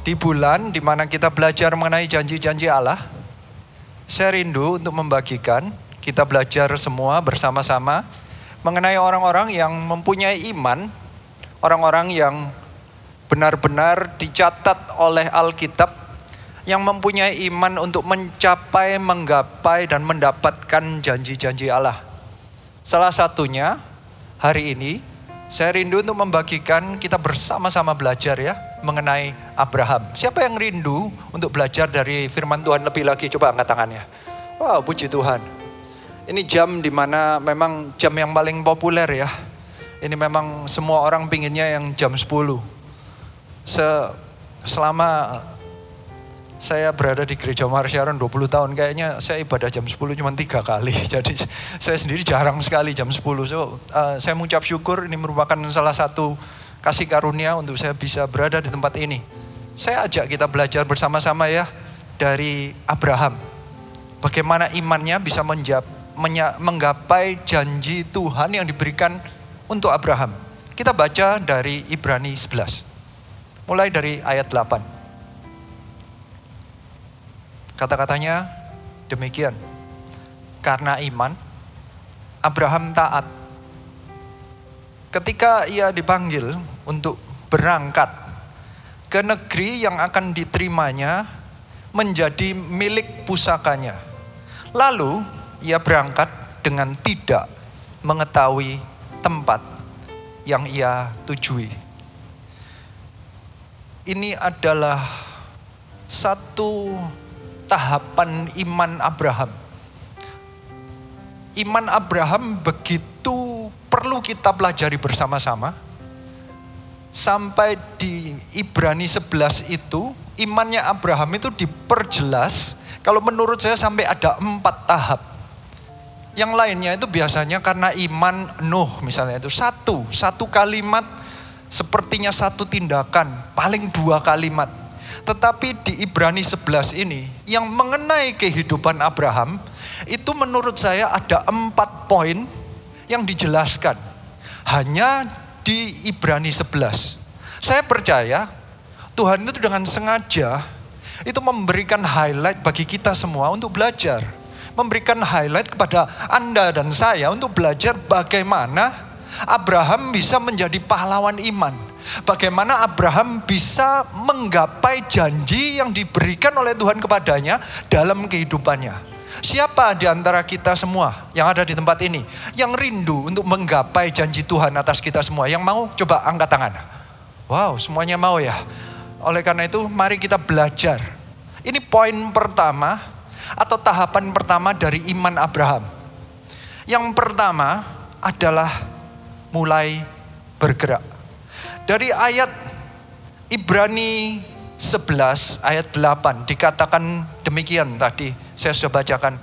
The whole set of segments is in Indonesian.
Di bulan di mana kita belajar mengenai janji-janji Allah, saya rindu untuk membagikan, kita belajar semua bersama-sama mengenai orang-orang yang mempunyai iman, orang-orang yang benar-benar dicatat oleh Alkitab, yang mempunyai iman untuk mencapai, menggapai, dan mendapatkan janji-janji Allah. Salah satunya, hari ini, saya rindu untuk membagikan, kita bersama-sama belajar ya, mengenai Abraham. Siapa yang rindu untuk belajar dari firman Tuhan lebih lagi? Coba angkat tangannya. Wow, puji Tuhan. Ini jam dimana memang jam yang paling populer ya. Ini memang semua orang pinginnya yang jam 10. Selama saya berada di gereja Marsyaron 20 tahun, kayaknya saya ibadah jam 10 cuma 3 kali. Jadi saya sendiri jarang sekali jam 10. Saya mengucap syukur, ini merupakan salah satu kasih karunia untuk saya bisa berada di tempat ini. Saya ajak kita belajar bersama-sama ya dari Abraham. Bagaimana imannya bisa menggapai janji Tuhan yang diberikan untuk Abraham. Kita baca dari Ibrani 11. Mulai dari ayat 8. Kata-katanya demikian. Karena iman, Abraham taat. Ketika ia dipanggil untuk berangkat ke negeri yang akan diterimanya menjadi milik pusakanya. Lalu ia berangkat dengan tidak mengetahui tempat yang ia tujui. Ini adalah satu tahapan iman Abraham. Iman Abraham begitu perlu kita pelajari bersama-sama. Sampai di Ibrani 11 itu, imannya Abraham itu diperjelas. Kalau menurut saya sampai ada 4 tahap. Yang lainnya itu biasanya karena iman Nuh misalnya itu satu kalimat sepertinya satu tindakan, paling 2 kalimat. Tetapi di Ibrani 11 ini yang mengenai kehidupan Abraham itu menurut saya ada 4 poin yang dijelaskan. Hanya di Ibrani 11. Saya percaya Tuhan itu dengan sengaja itu memberikan highlight bagi kita semua untuk belajar. Memberikan highlight kepada Anda dan saya untuk belajar bagaimana Abraham bisa menjadi pahlawan iman. Bagaimana Abraham bisa menggapai janji yang diberikan oleh Tuhan kepadanya dalam kehidupannya. Siapa di antara kita semua yang ada di tempat ini yang rindu untuk menggapai janji Tuhan atas kita semua? Yang mau coba angkat tangan. Wow, semuanya mau ya. Oleh karena itu mari kita belajar. Ini poin pertama atau tahapan pertama dari iman Abraham. Yang pertama adalah mulai bergerak. Dari ayat Ibrani 11 ayat 8 dikatakan demikian tadi saya sudah bacakan.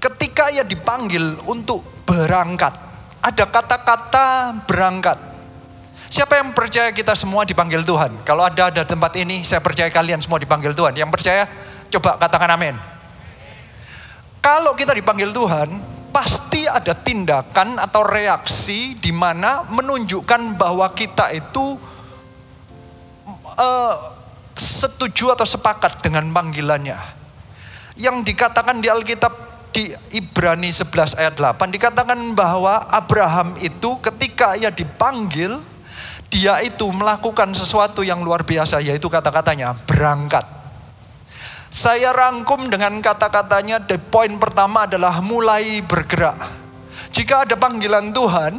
Ketika ia dipanggil untuk berangkat, ada kata-kata berangkat. Siapa yang percaya kita semua dipanggil Tuhan? Kalau ada tempat ini, saya percaya kalian semua dipanggil Tuhan. Yang percaya, coba katakan amin. Kalau kita dipanggil Tuhan, pasti ada tindakan atau reaksi di mana menunjukkan bahwa kita itu setuju atau sepakat dengan panggilannya. Yang dikatakan di Alkitab di Ibrani 11 ayat 8 dikatakan bahwa Abraham itu ketika ia dipanggil, dia itu melakukan sesuatu yang luar biasa, yaitu kata-katanya berangkat. Saya rangkum dengan kata-katanya, the poin pertama adalah mulai bergerak. Jika ada panggilan Tuhan,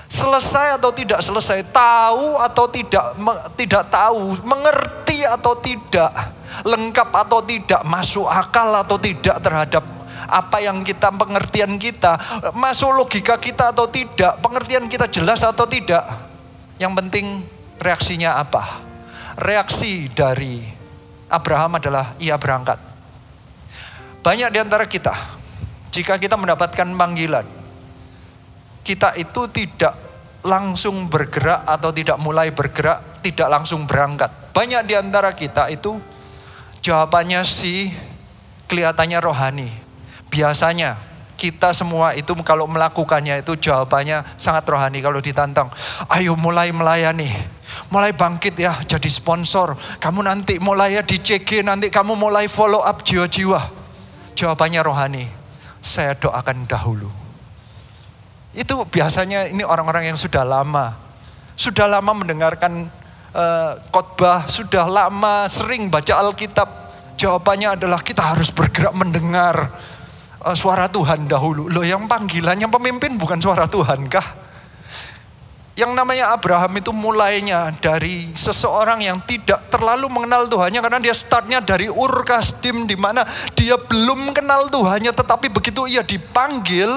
selesai atau tidak selesai, tahu atau tidak tahu, mengerti atau tidak, lengkap atau tidak, masuk akal atau tidak terhadap apa yang kita, pengertian kita, masuk logika kita atau tidak, pengertian kita jelas atau tidak. Yang penting reaksinya apa? Reaksi dari Abraham adalah ia berangkat. Banyak di antara kita, jika kita mendapatkan panggilan, kita itu tidak langsung bergerak atau tidak mulai bergerak, tidak langsung berangkat. Banyak di antara kita itu jawabannya sih kelihatannya rohani. Biasanya kita semua itu kalau melakukannya itu jawabannya sangat rohani. Kalau ditantang, ayo mulai melayani, mulai bangkit ya jadi sponsor. Kamu nanti mulai ya di CG, nanti kamu mulai follow up jiwa-jiwa. Jawabannya rohani, saya doakan dahulu. Itu biasanya ini orang-orang yang sudah lama mendengarkan khotbah, sudah lama sering baca Alkitab. Jawabannya adalah kita harus bergerak mendengar suara Tuhan dahulu. Loh, yang panggilannya pemimpin bukan suara Tuhan kah? Yang namanya Abraham itu mulainya dari seseorang yang tidak terlalu mengenal Tuhannya, karena dia startnya dari Ur Kasdim, di mana dia belum kenal Tuhannya, tetapi begitu ia dipanggil,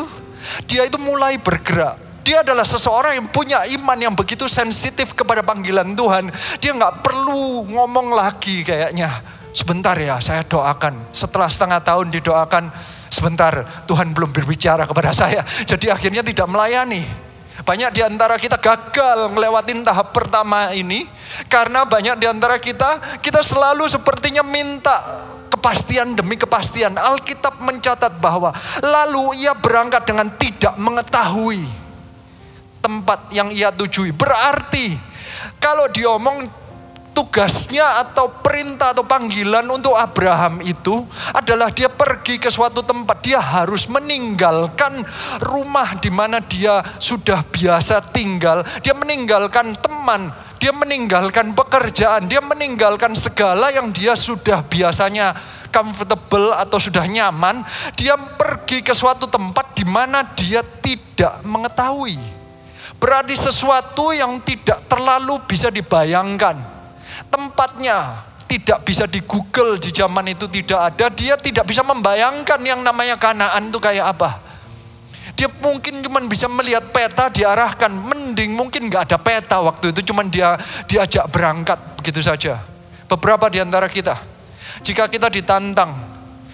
dia itu mulai bergerak. Dia adalah seseorang yang punya iman yang begitu sensitif kepada panggilan Tuhan. Dia nggak perlu ngomong lagi kayaknya. Sebentar ya, saya doakan. Setelah setengah tahun didoakan, sebentar, Tuhan belum berbicara kepada saya. Jadi akhirnya tidak melayani. Banyak di antara kita gagal ngelewatin tahap pertama ini karena banyak di antara kita selalu sepertinya minta kepastian demi kepastian. Alkitab mencatat bahwa lalu ia berangkat dengan tidak mengetahui tempat yang ia tujui. Berarti kalau diomong tugasnya atau perintah atau panggilan untuk Abraham itu adalah dia pergi ke suatu tempat. Dia harus meninggalkan rumah di mana dia sudah biasa tinggal. Dia meninggalkan teman, dia meninggalkan pekerjaan, dia meninggalkan segala yang dia sudah biasanya comfortable atau sudah nyaman. Dia pergi ke suatu tempat di mana dia tidak mengetahui. Berarti sesuatu yang tidak terlalu bisa dibayangkan. Tempatnya tidak bisa di Google, di zaman itu tidak ada. Dia tidak bisa membayangkan yang namanya Kanaan itu kayak apa. Dia mungkin cuma bisa melihat peta, diarahkan. Mending mungkin gak ada peta waktu itu, cuma dia diajak berangkat begitu saja. Beberapa di antara kita, jika kita ditantang,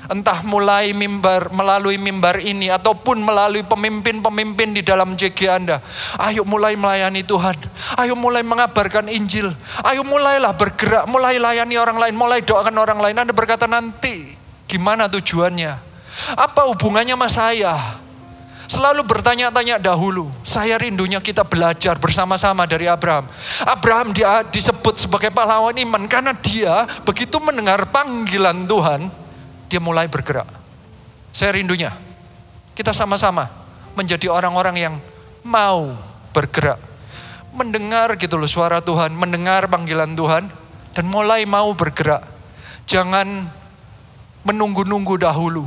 entah melalui mimbar ini ataupun melalui pemimpin-pemimpin di dalam CG Anda. Ayo mulai melayani Tuhan. Ayo mulai mengabarkan Injil. Ayo mulailah bergerak, mulai layani orang lain, mulai doakan orang lain. Anda berkata nanti gimana tujuannya? Apa hubungannya sama saya? Selalu bertanya-tanya dahulu. Saya rindunya kita belajar bersama-sama dari Abraham. Abraham dia disebut sebagai pahlawan iman karena dia begitu mendengar panggilan Tuhan, dia mulai bergerak. Saya rindunya kita sama-sama menjadi orang-orang yang mau bergerak. Mendengar gitu loh suara Tuhan, mendengar panggilan Tuhan, dan mulai mau bergerak. Jangan menunggu-nunggu dahulu.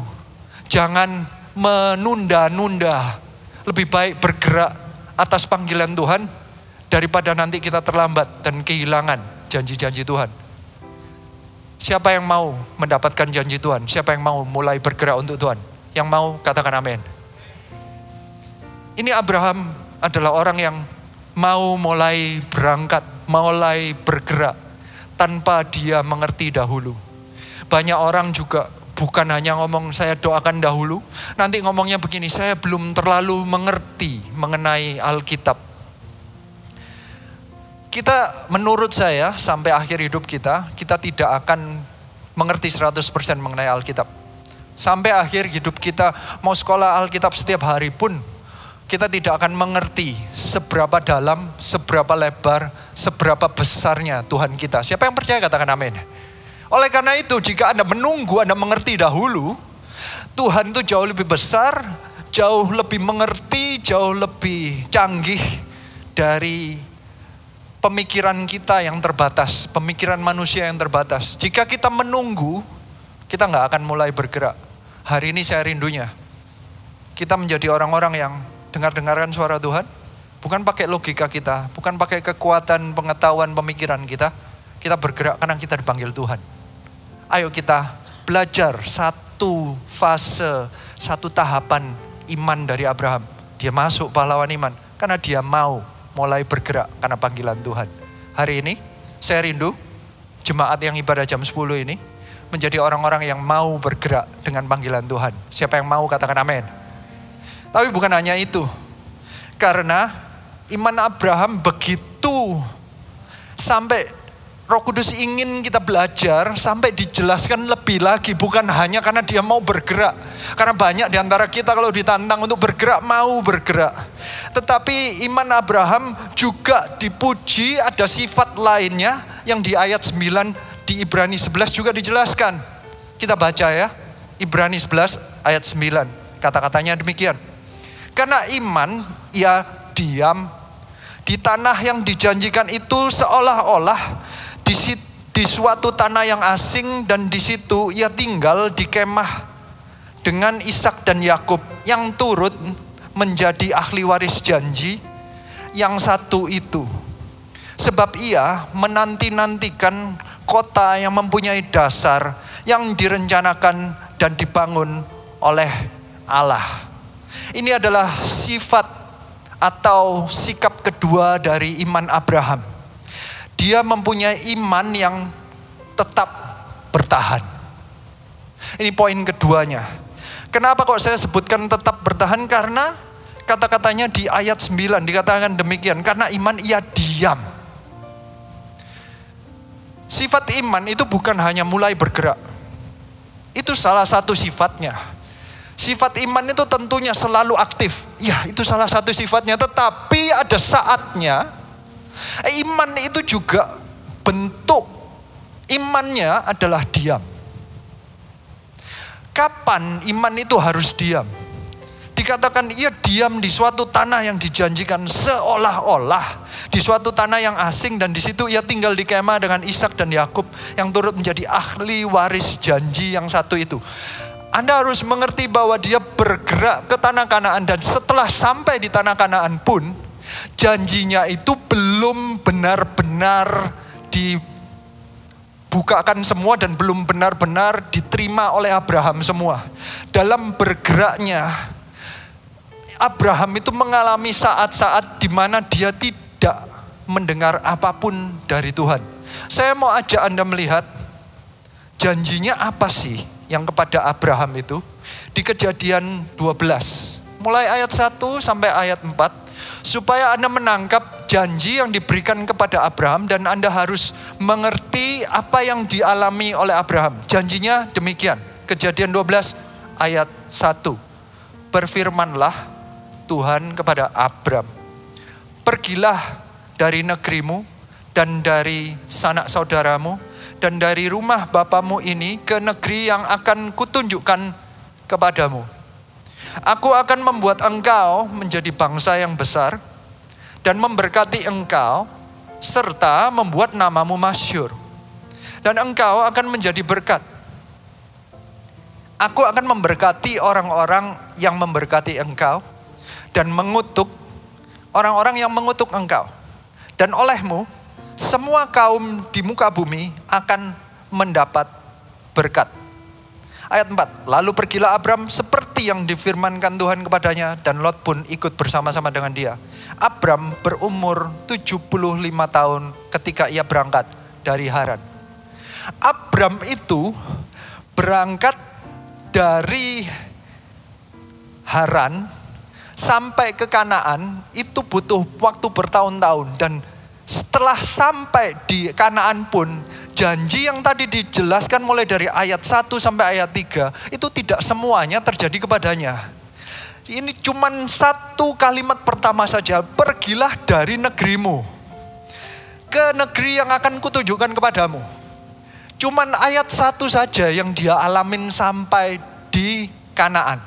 Jangan menunda-nunda. Lebih baik bergerak atas panggilan Tuhan daripada nanti kita terlambat dan kehilangan janji-janji Tuhan. Siapa yang mau mendapatkan janji Tuhan? Siapa yang mau mulai bergerak untuk Tuhan? Yang mau katakan amin. Ini Abraham adalah orang yang mau mulai berangkat, mulai bergerak tanpa dia mengerti dahulu. Banyak orang juga bukan hanya ngomong saya doakan dahulu, nanti ngomongnya begini, saya belum terlalu mengerti mengenai Alkitab. Kita menurut saya sampai akhir hidup kita tidak akan mengerti 100% mengenai Alkitab. Sampai akhir hidup kita mau sekolah Alkitab setiap hari pun kita tidak akan mengerti seberapa dalam, seberapa lebar, seberapa besarnya Tuhan kita. Siapa yang percaya katakan amin. Oleh karena itu jika Anda menunggu, Anda mengerti dahulu, Tuhan itu jauh lebih besar, jauh lebih mengerti, jauh lebih canggih dari pemikiran kita yang terbatas, pemikiran manusia yang terbatas. Jika kita menunggu, kita nggak akan mulai bergerak. Hari ini saya rindunya, kita menjadi orang-orang yang dengar-dengarkan suara Tuhan, bukan pakai logika kita, bukan pakai kekuatan, pengetahuan, pemikiran kita. Kita bergerak karena kita dipanggil Tuhan. Ayo kita belajar satu fase, satu tahapan iman dari Abraham. Dia masuk pahlawan iman karena dia mau mulai bergerak karena panggilan Tuhan. Hari ini saya rindu jemaat yang ibadah jam 10 ini menjadi orang-orang yang mau bergerak dengan panggilan Tuhan. Siapa yang mau katakan amin. Tapi bukan hanya itu. Karena iman Abraham begitu sampai Roh Kudus ingin kita belajar sampai dijelaskan lebih lagi. Bukan hanya karena dia mau bergerak. Karena banyak di antara kita kalau ditantang untuk bergerak, mau bergerak. Tetapi iman Abraham juga dipuji, ada sifat lainnya yang di ayat 9 di Ibrani 11 juga dijelaskan. Kita baca ya, Ibrani 11 ayat 9. Kata-katanya demikian. Karena iman, ia diam di tanah yang dijanjikan itu seolah-olah di suatu tanah yang asing, dan di situ ia tinggal di kemah dengan Ishak dan Yakub yang turut menjadi ahli waris janji yang satu itu. Sebab ia menanti-nantikan kota yang mempunyai dasar yang direncanakan dan dibangun oleh Allah. Ini adalah sifat atau sikap kedua dari iman Abraham. Dia mempunyai iman yang tetap bertahan. Ini poin keduanya. Kenapa kok saya sebutkan tetap bertahan? Karena kata-katanya di ayat 9 dikatakan demikian. Karena iman ia diam. Sifat iman itu bukan hanya mulai bergerak. Itu salah satu sifatnya. Sifat iman itu tentunya selalu aktif. Ya, itu salah satu sifatnya. Tetapi ada saatnya iman itu juga bentuk imannya adalah diam. Kapan iman itu harus diam? Dikatakan ia diam di suatu tanah yang dijanjikan, seolah-olah di suatu tanah yang asing, dan di situ ia tinggal di kemah dengan Ishak dan Yakub yang turut menjadi ahli waris janji yang satu itu. Anda harus mengerti bahwa dia bergerak ke tanah Kanaan, dan setelah sampai di tanah Kanaan pun janjinya itu belum benar-benar dibukakan semua dan belum benar-benar diterima oleh Abraham semua. Dalam bergeraknya, Abraham itu mengalami saat-saat di mana dia tidak mendengar apapun dari Tuhan. Saya mau ajak Anda melihat janjinya apa sih yang kepada Abraham itu di Kejadian 12. Mulai ayat 1 sampai ayat 4. Supaya Anda menangkap janji yang diberikan kepada Abraham, dan Anda harus mengerti apa yang dialami oleh Abraham. Janjinya demikian. Kejadian 12 ayat 1. Berfirmanlah Tuhan kepada Abram, pergilah dari negerimu dan dari sanak saudaramu dan dari rumah bapamu ini ke negeri yang akan kutunjukkan kepadamu. Aku akan membuat engkau menjadi bangsa yang besar dan memberkati engkau serta membuat namamu masyhur. Dan engkau akan menjadi berkat. Aku akan memberkati orang-orang yang memberkati engkau dan mengutuk orang-orang yang mengutuk engkau. Dan olehmu semua kaum di muka bumi akan mendapat berkat. Ayat 4, lalu pergilah Abram seperti yang difirmankan Tuhan kepadanya, dan Lot pun ikut bersama-sama dengan dia. Abram berumur 75 tahun ketika ia berangkat dari Haran. Abram itu berangkat dari Haran sampai ke Kanaan itu butuh waktu bertahun-tahun, dan setelah sampai di Kanaan pun janji yang tadi dijelaskan mulai dari ayat 1 sampai ayat 3 itu tidak semuanya terjadi kepadanya. Ini cuman satu kalimat pertama saja, pergilah dari negerimu ke negeri yang akan kutunjukkan kepadamu. Cuman ayat 1 saja yang dia alamin sampai di Kanaan.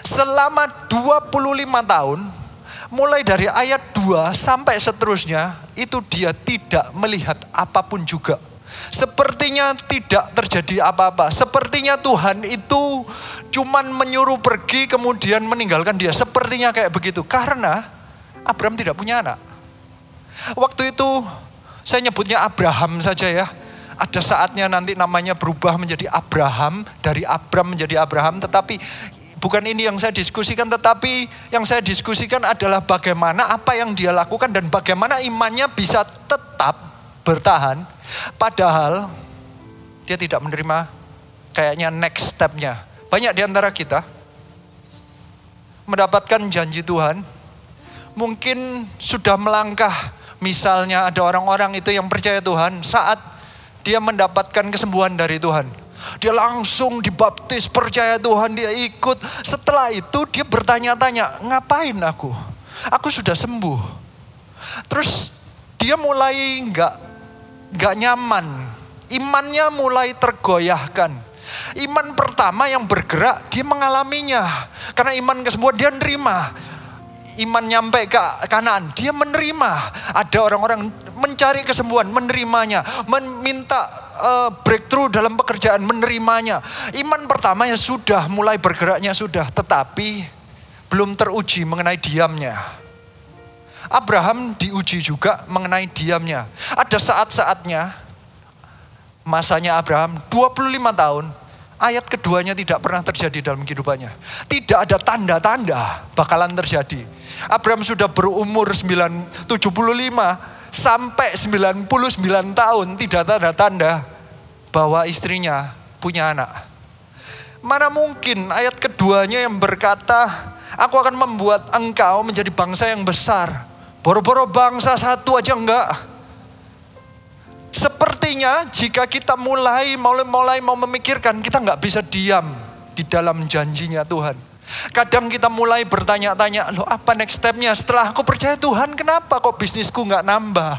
Selama 25 tahun, mulai dari ayat 2 sampai seterusnya, itu dia tidak melihat apapun juga. Sepertinya tidak terjadi apa-apa. Sepertinya Tuhan itu cuman menyuruh pergi kemudian meninggalkan dia. Sepertinya kayak begitu. Karena Abraham tidak punya anak. Waktu itu saya nyebutnya Abraham saja ya. Ada saatnya nanti namanya berubah menjadi Abraham. Dari Abram menjadi Abraham. Tetapi bukan ini yang saya diskusikan. Tetapi yang saya diskusikan adalah bagaimana apa yang dia lakukan dan bagaimana imannya bisa tetap bertahan. Padahal dia tidak menerima kayaknya next step-nya. Banyak di antara kita mendapatkan janji Tuhan, mungkin sudah melangkah Misalnya ada orang-orang itu yang percaya Tuhan, saat dia mendapatkan kesembuhan dari Tuhan, dia langsung dibaptis, percaya Tuhan, dia ikut. Setelah itu dia bertanya-tanya, ngapain aku? Aku sudah sembuh. Terus dia mulai nggak nyaman. Imannya mulai tergoyahkan. Iman pertama yang bergerak, dia mengalaminya. Karena iman kesembuhan dia nerima. Iman nyampe ke Kanaan, dia menerima. Ada orang-orang mencari kesembuhan, menerimanya. Meminta breakthrough dalam pekerjaan, menerimanya. Iman pertama yang sudah mulai bergeraknya sudah, tetapi belum teruji mengenai diamnya. Abraham diuji juga mengenai diamnya. Ada saat-saatnya, masanya Abraham 25 tahun, ayat keduanya tidak pernah terjadi dalam kehidupannya. Tidak ada tanda-tanda bakalan terjadi. Abraham sudah berumur 75 sampai 99 tahun, tidak ada tanda bahwa istrinya punya anak. Mana mungkin ayat keduanya yang berkata, aku akan membuat engkau menjadi bangsa yang besar. Boro-boro bangsa satu aja enggak. Sepertinya jika kita mulai mau memikirkan, kita nggak bisa diam di dalam janjinya Tuhan. Kadang kita mulai bertanya-tanya, loh apa next step-nya? Setelah aku percaya Tuhan, kenapa kok bisnisku nggak nambah?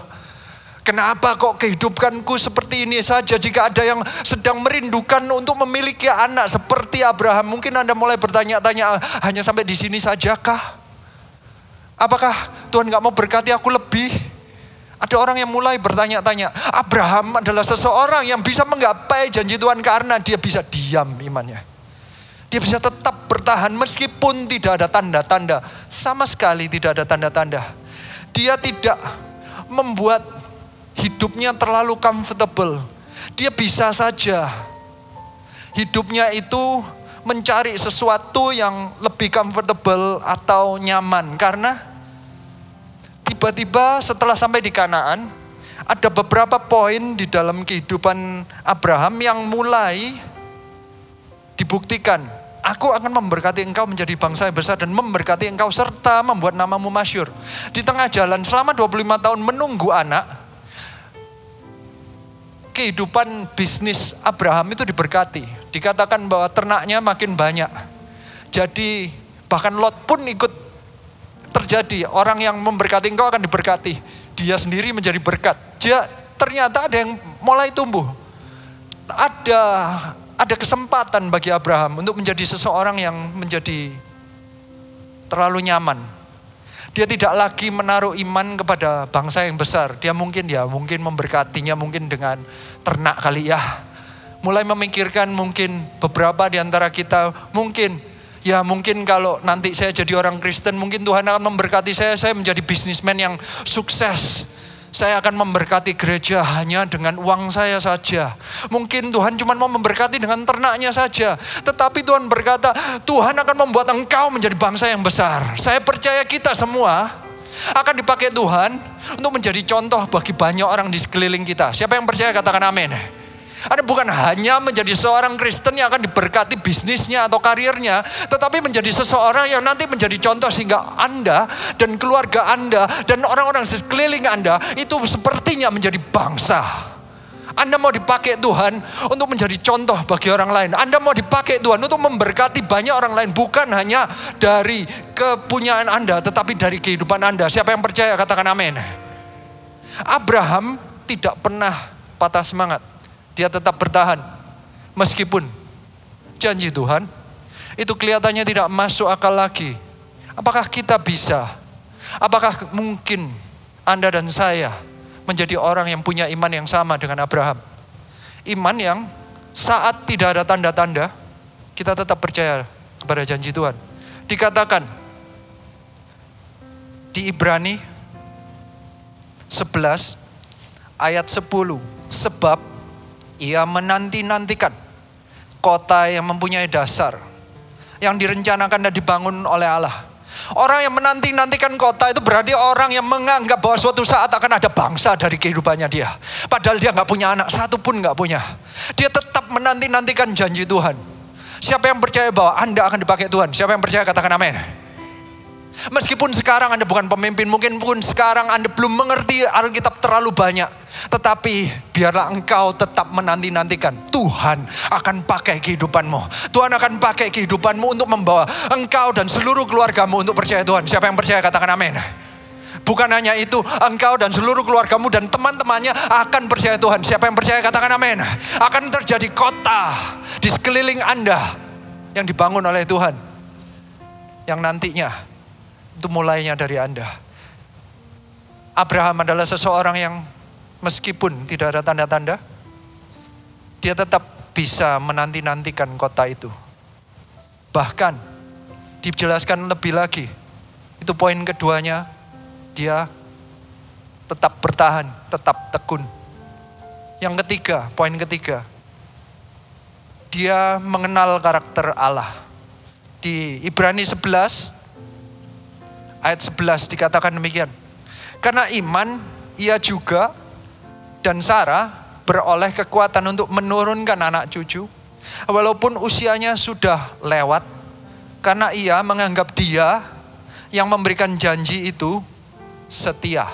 Kenapa kok kehidupanku seperti ini saja? Jika ada yang sedang merindukan untuk memiliki anak seperti Abraham, mungkin Anda mulai bertanya-tanya, hanya sampai di sini sajakah? Apakah Tuhan nggak mau berkati aku lebih? Ada orang yang mulai bertanya-tanya, Abraham adalah seseorang yang bisa menggapai janji Tuhan karena dia bisa diam imannya. Dia bisa tetap bertahan meskipun tidak ada tanda-tanda. Sama sekali tidak ada tanda-tanda. Dia tidak membuat hidupnya terlalu comfortable. Dia bisa saja hidupnya itu mencari sesuatu yang lebih comfortable atau nyaman. Karena tiba-tiba setelah sampai di Kanaan, ada beberapa poin di dalam kehidupan Abraham yang mulai dibuktikan. Aku akan memberkati engkau menjadi bangsa yang besar dan memberkati engkau serta membuat namamu masyhur. Di tengah jalan selama 25 tahun menunggu anak, kehidupan bisnis Abraham itu diberkati. Dikatakan bahwa ternaknya makin banyak. Jadi bahkan Lot pun ikut terjadi. Orang yang memberkati engkau akan diberkati. Dia sendiri menjadi berkat. Ternyata ada yang mulai tumbuh. Ada kesempatan bagi Abraham untuk menjadi seseorang yang menjadi terlalu nyaman. Dia tidak lagi menaruh iman kepada bangsa yang besar. Dia mungkin memberkatinya mungkin dengan ternak kali ya. Mulai memikirkan mungkin beberapa di antara kita mungkin kalau nanti saya jadi orang Kristen, mungkin Tuhan akan memberkati saya menjadi bisnismen yang sukses. Saya akan memberkati gereja hanya dengan uang saya saja. Mungkin Tuhan cuma mau memberkati dengan ternaknya saja. Tetapi Tuhan berkata, Tuhan akan membuat engkau menjadi bangsa yang besar. Saya percaya kita semua akan dipakai Tuhan untuk menjadi contoh bagi banyak orang di sekeliling kita. Siapa yang percaya katakan amin. Anda bukan hanya menjadi seorang Kristen yang akan diberkati bisnisnya atau karirnya, tetapi menjadi seseorang yang nanti menjadi contoh sehingga Anda dan keluarga Anda dan orang-orang sekeliling Anda itu sepertinya menjadi bangsa. Anda mau dipakai Tuhan untuk menjadi contoh bagi orang lain. Anda mau dipakai Tuhan untuk memberkati banyak orang lain, bukan hanya dari kepunyaan Anda, tetapi dari kehidupan Anda. Siapa yang percaya katakan amin. Abraham tidak pernah patah semangat. Dia tetap bertahan. Meskipun janji Tuhan itu kelihatannya tidak masuk akal lagi. Apakah kita bisa? Apakah mungkin Anda dan saya menjadi orang yang punya iman yang sama dengan Abraham? Iman yang saat tidak ada tanda-tanda, kita tetap percaya kepada janji Tuhan. Dikatakan di Ibrani 11 ayat 10, sebab ia menanti-nantikan kota yang mempunyai dasar, yang direncanakan dan dibangun oleh Allah. Orang yang menanti-nantikan kota itu berarti orang yang menganggap bahwa suatu saat akan ada bangsa dari kehidupannya dia. Padahal dia gak punya anak, satu pun gak punya. Dia tetap menanti-nantikan janji Tuhan. Siapa yang percaya bahwa Anda akan dipakai Tuhan? Siapa yang percaya katakan amin. Meskipun sekarang Anda bukan pemimpin, mungkin pun sekarang Anda belum mengerti Alkitab terlalu banyak. Tetapi biarlah engkau tetap menanti-nantikan. Tuhan akan pakai kehidupanmu. Tuhan akan pakai kehidupanmu untuk membawa engkau dan seluruh keluargamu untuk percaya Tuhan. Siapa yang percaya katakan amin. Bukan hanya itu, engkau dan seluruh keluargamu dan teman-temannya akan percaya Tuhan. Siapa yang percaya katakan amin. Akan terjadi kota di sekeliling Anda yang dibangun oleh Tuhan. Yang nantinya itu mulainya dari Anda. Abraham adalah seseorang yang meskipun tidak ada tanda-tanda, dia tetap bisa menanti-nantikan kota itu. Bahkan dijelaskan lebih lagi, itu poin keduanya, dia tetap bertahan, tetap tekun. Yang ketiga, poin ketiga, dia mengenal karakter Allah. Di Ibrani 11 ayat 11 dikatakan demikian. Karena iman, ia juga dan Sarah beroleh kekuatan untuk menurunkan anak cucu. Walaupun usianya sudah lewat. Karena ia menganggap dia yang memberikan janji itu setia.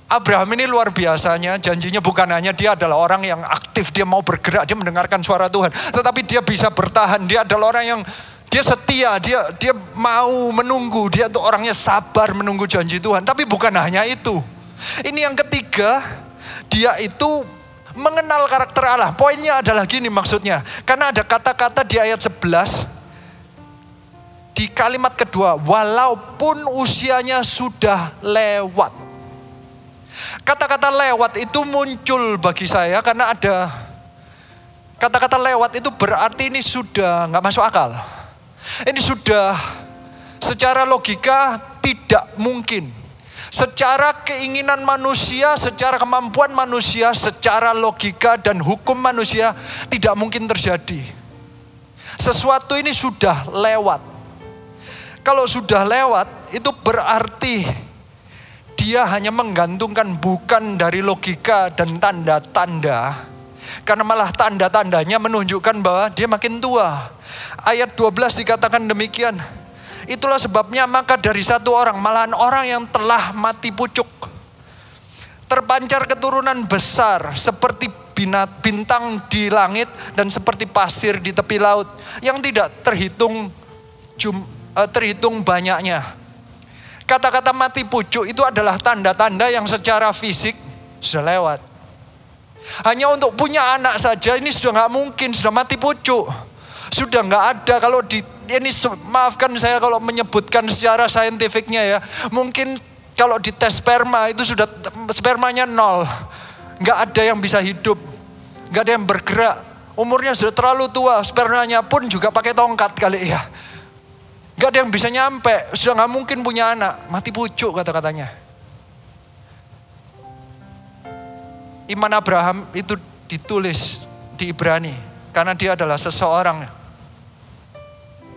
Abraham ini luar biasanya, janjinya bukan hanya dia adalah orang yang aktif, dia mau bergerak, dia mendengarkan suara Tuhan. Tetapi dia bisa bertahan, dia adalah orang yang dia setia, dia mau menunggu, dia tuh orangnya sabar menunggu janji Tuhan. Tapi bukan hanya itu. Ini yang ketiga, dia itu mengenal karakter Allah. Poinnya adalah gini maksudnya. Karena ada kata-kata di ayat 11, di kalimat kedua, walaupun usianya sudah lewat. Kata-kata lewat itu muncul bagi saya karena ada kata-kata lewat itu berarti ini sudah nggak masuk akal. Ini sudah secara logika tidak mungkin. Secara keinginan manusia, secara kemampuan manusia, secara logika dan hukum manusia tidak mungkin terjadi. Sesuatu ini sudah lewat. Kalau sudah lewat itu berarti dia hanya menggantungkan bukan dari logika dan tanda-tanda. Karena malah tanda-tandanya menunjukkan bahwa dia makin tua. Ayat 12 dikatakan demikian. Itulah sebabnya maka dari satu orang, malahan orang yang telah mati pucuk, terpancar keturunan besar seperti bintang di langit dan seperti pasir di tepi laut yang tidak terhitung banyaknya. Kata-kata mati pucuk itu adalah tanda-tanda yang secara fisik sudah lewat. Hanya untuk punya anak saja ini sudah nggak mungkin, sudah mati pucuk. Sudah nggak ada. Kalau ini maafkan saya kalau menyebutkan secara saintifiknya ya. Mungkin kalau di tes sperma itu sudah spermanya 0. Nggak ada yang bisa hidup. Nggak ada yang bergerak. Umurnya sudah terlalu tua. Spermanya pun juga pakai tongkat kali ya. Nggak ada yang bisa nyampe. Sudah nggak mungkin punya anak. Mati pucuk kata-katanya. Iman Abraham itu ditulis di Ibrani. Karena dia adalah seseorang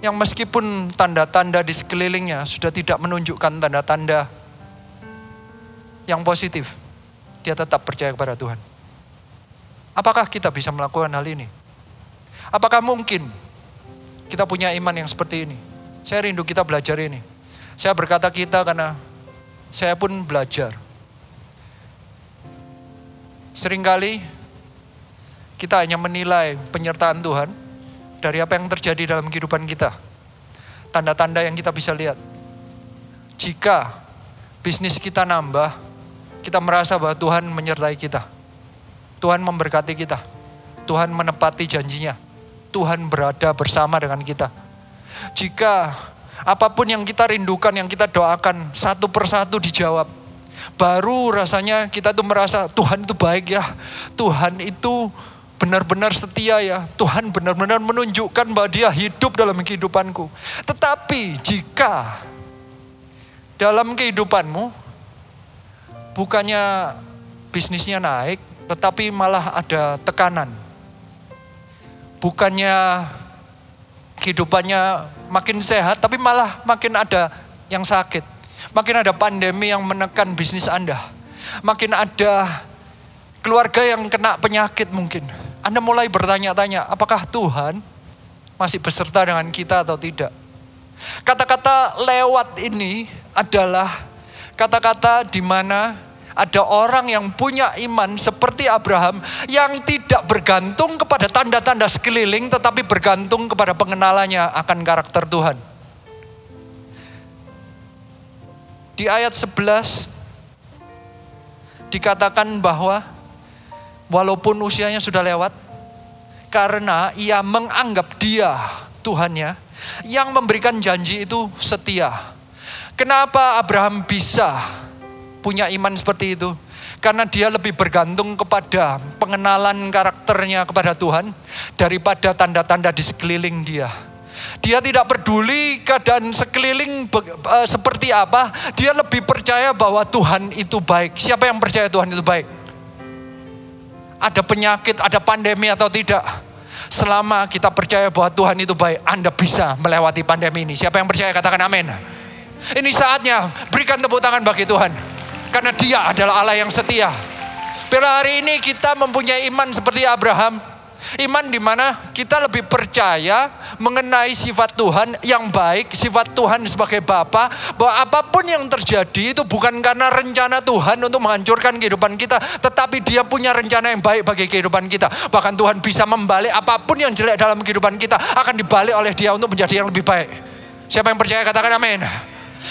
yang meskipun tanda-tanda di sekelilingnya sudah tidak menunjukkan tanda-tanda yang positif, dia tetap percaya kepada Tuhan. Apakah kita bisa melakukan hal ini? Apakah mungkin kita punya iman yang seperti ini? Saya rindu kita belajar ini. Saya berkata kita karena saya pun belajar. Seringkali kita hanya menilai penyertaan Tuhan dari apa yang terjadi dalam kehidupan kita. Tanda-tanda yang kita bisa lihat. Jika bisnis kita nambah, kita merasa bahwa Tuhan menyertai kita. Tuhan memberkati kita. Tuhan menepati janjinya. Tuhan berada bersama dengan kita. Jika apapun yang kita rindukan, yang kita doakan, satu persatu dijawab. Baru rasanya kita tuh merasa Tuhan itu baik ya. Tuhan itu benar-benar setia ya. Tuhan benar-benar menunjukkan bahwa dia hidup dalam kehidupanku. Tetapi jika dalam kehidupanmu bukannya bisnisnya naik, tetapi malah ada tekanan. Bukannya kehidupannya makin sehat, tapi malah makin ada yang sakit. Makin ada pandemi yang menekan bisnis Anda. Makin ada keluarga yang kena penyakit mungkin. Anda mulai bertanya-tanya, apakah Tuhan masih beserta dengan kita atau tidak? Kata-kata lewat ini adalah kata-kata di mana ada orang yang punya iman seperti Abraham yang tidak bergantung kepada tanda-tanda sekeliling tetapi bergantung kepada pengenalannya akan karakter Tuhan. Di ayat 11 dikatakan bahwa walaupun usianya sudah lewat, karena ia menganggap dia Tuhannya yang memberikan janji itu setia. Kenapa Abraham bisa punya iman seperti itu? Karena dia lebih bergantung kepada pengenalan karakternya kepada Tuhan daripada tanda-tanda di sekeliling dia. Dia tidak peduli keadaan sekeliling seperti apa. Dia lebih percaya bahwa Tuhan itu baik. Siapa yang percaya Tuhan itu baik? Ada penyakit, ada pandemi atau tidak? Selama kita percaya bahwa Tuhan itu baik, Anda bisa melewati pandemi ini. Siapa yang percaya katakan amin. Ini saatnya berikan tepuk tangan bagi Tuhan. Karena dia adalah Allah yang setia. Pada hari ini kita mempunyai iman seperti Abraham. Iman di mana kita lebih percaya mengenai sifat Tuhan yang baik, sifat Tuhan sebagai Bapa, bahwa apapun yang terjadi itu bukan karena rencana Tuhan untuk menghancurkan kehidupan kita, tetapi Dia punya rencana yang baik bagi kehidupan kita. Bahkan Tuhan bisa membalik apapun yang jelek dalam kehidupan kita akan dibalik oleh Dia untuk menjadi yang lebih baik. Siapa yang percaya katakan amin.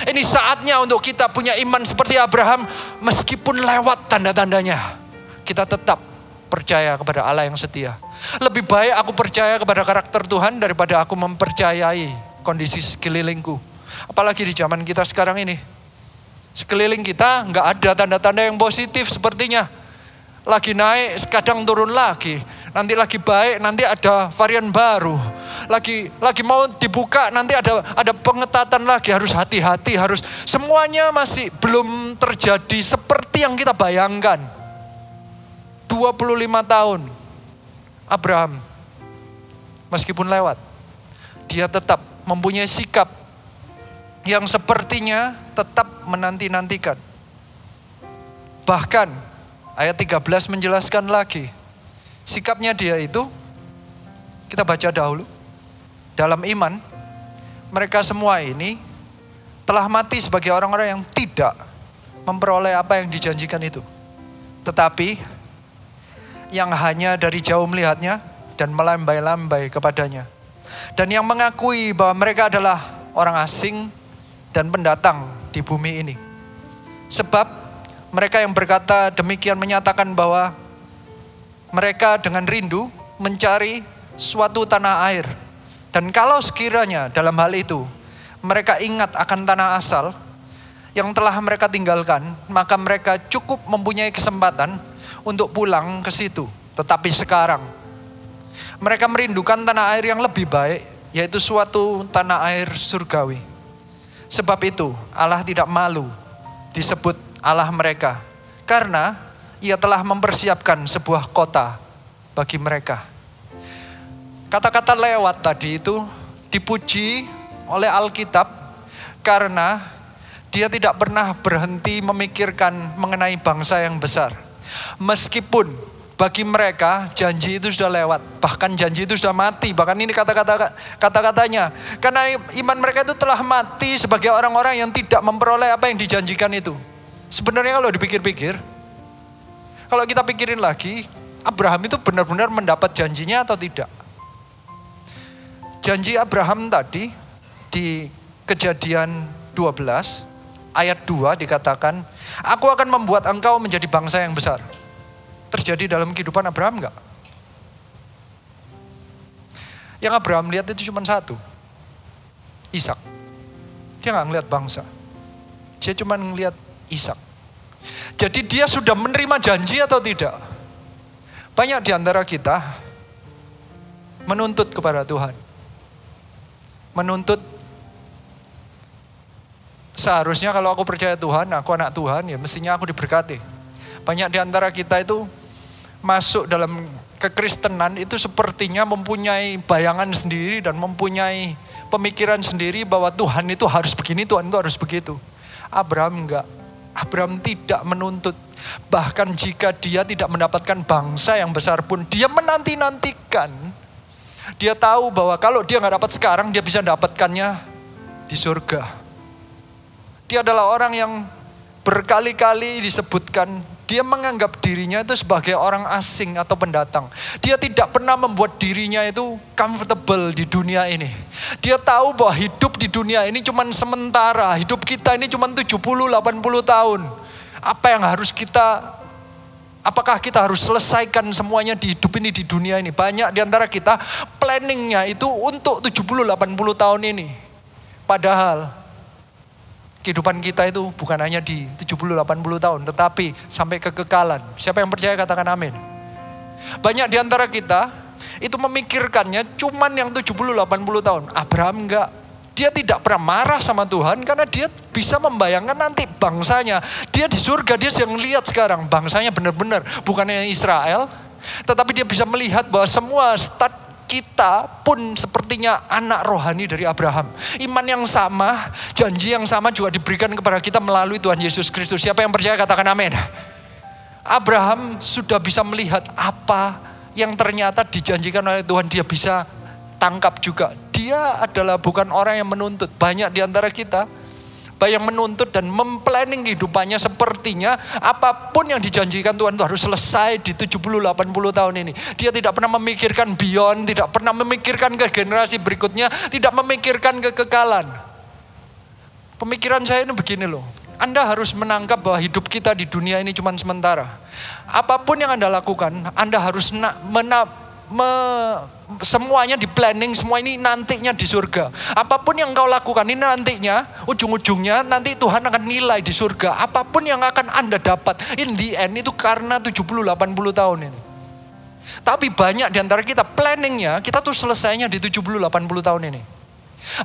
Ini saatnya untuk kita punya iman seperti Abraham, meskipun lewat tanda-tandanya, kita tetap percaya kepada Allah yang setia. Lebih baik aku percaya kepada karakter Tuhan daripada aku mempercayai kondisi sekelilingku. Apalagi di zaman kita sekarang ini. Sekeliling kita nggak ada tanda-tanda yang positif sepertinya. Lagi naik, kadang turun lagi. Nanti lagi baik, nanti ada varian baru. Lagi mau dibuka, nanti ada pengetatan lagi. Harus hati-hati, harus semuanya masih belum terjadi seperti yang kita bayangkan. 25 tahun Abraham, meskipun lewat, dia tetap mempunyai sikap yang sepertinya tetap menanti-nantikan. Bahkan ayat 13 menjelaskan lagi, sikapnya dia itu, kita baca dahulu. Dalam iman, mereka semua ini telah mati sebagai orang-orang yang tidak memperoleh apa yang dijanjikan itu. Tetapi yang hanya dari jauh melihatnya dan melambai-lambai kepadanya. Dan yang mengakui bahwa mereka adalah orang asing dan pendatang di bumi ini. Sebab mereka yang berkata demikian menyatakan bahwa mereka dengan rindu mencari suatu tanah air. Dan kalau sekiranya dalam hal itu mereka ingat akan tanah asal yang telah mereka tinggalkan, maka mereka cukup mempunyai kesempatan untuk pulang ke situ. Tetapi sekarang mereka merindukan tanah air yang lebih baik, yaitu suatu tanah air surgawi. Sebab itu Allah tidak malu disebut Allah mereka, karena Ia telah mempersiapkan sebuah kota bagi mereka. Kata-kata lewat tadi itu dipuji oleh Alkitab karena dia tidak pernah berhenti memikirkan mengenai bangsa yang besar. Meskipun bagi mereka janji itu sudah lewat, bahkan janji itu sudah mati, bahkan ini kata-katanya, karena iman mereka itu telah mati sebagai orang-orang yang tidak memperoleh apa yang dijanjikan itu. Sebenarnya kalau dipikir-pikir, kalau kita pikirin lagi, Abraham itu benar-benar mendapat janjinya atau tidak? Janji Abraham tadi di Kejadian 12 ayat 2 dikatakan, aku akan membuat engkau menjadi bangsa yang besar. Terjadi dalam kehidupan Abraham enggak? Yang Abraham lihat itu cuma satu, Ishak. Dia enggak ngelihat bangsa. Dia cuma ngelihat Ishak. Jadi dia sudah menerima janji atau tidak? Banyak di antara kita menuntut kepada Tuhan. Menuntut, seharusnya kalau aku percaya Tuhan, aku anak Tuhan, ya mestinya aku diberkati. Banyak di antara kita itu masuk dalam kekristenan itu sepertinya mempunyai bayangan sendiri dan mempunyai pemikiran sendiri bahwa Tuhan itu harus begini, Tuhan itu harus begitu. Abraham enggak. Abraham tidak menuntut. Bahkan jika dia tidak mendapatkan bangsa yang besar pun, dia menanti-nantikan. Dia tahu bahwa kalau dia enggak dapat sekarang, dia bisa dapatkannya di surga. Dia adalah orang yang berkali-kali disebutkan, dia menganggap dirinya itu sebagai orang asing atau pendatang. Dia tidak pernah membuat dirinya itu comfortable di dunia ini. Dia tahu bahwa hidup di dunia ini cuma sementara. Hidup kita ini cuma 70-80 tahun. Apa yang harus apakah kita harus selesaikan semuanya di hidup ini, di dunia ini? Banyak di antara kita planningnya itu untuk 70-80 tahun ini. Padahal kehidupan kita itu bukan hanya di 70-80 tahun, tetapi sampai kekekalan. Siapa yang percaya katakan amin. Banyak di antara kita itu memikirkannya cuman yang 70-80 tahun. Abraham enggak. Dia tidak pernah marah sama Tuhan karena dia bisa membayangkan nanti bangsanya. Dia di surga, dia sedang lihat sekarang bangsanya benar-benar. Bukannya Israel, tetapi dia bisa melihat bahwa semua kita pun sepertinya anak rohani dari Abraham. Iman yang sama, janji yang sama juga diberikan kepada kita melalui Tuhan Yesus Kristus. Siapa yang percaya katakan amin. Abraham sudah bisa melihat apa yang ternyata dijanjikan oleh Tuhan. Dia bisa tangkap juga. Dia adalah bukan orang yang menuntut. Banyak di antara kita yang menuntut dan memplanning kehidupannya sepertinya apapun yang dijanjikan Tuhan itu harus selesai di 70-80 tahun ini. Dia tidak pernah memikirkan beyond, tidak pernah memikirkan ke generasi berikutnya, tidak memikirkan kekekalan. Pemikiran saya ini begini loh, Anda harus menangkap bahwa hidup kita di dunia ini cuma sementara. Apapun yang Anda lakukan, Anda harus semuanya di planning, semua ini nantinya di surga. Apapun yang kau lakukan ini nantinya, ujung-ujungnya nanti Tuhan akan nilai di surga. Apapun yang akan Anda dapat, in the end itu karena 70-80 tahun ini. Tapi banyak di antara kita planningnya, kita tuh selesainya di 70-80 tahun ini.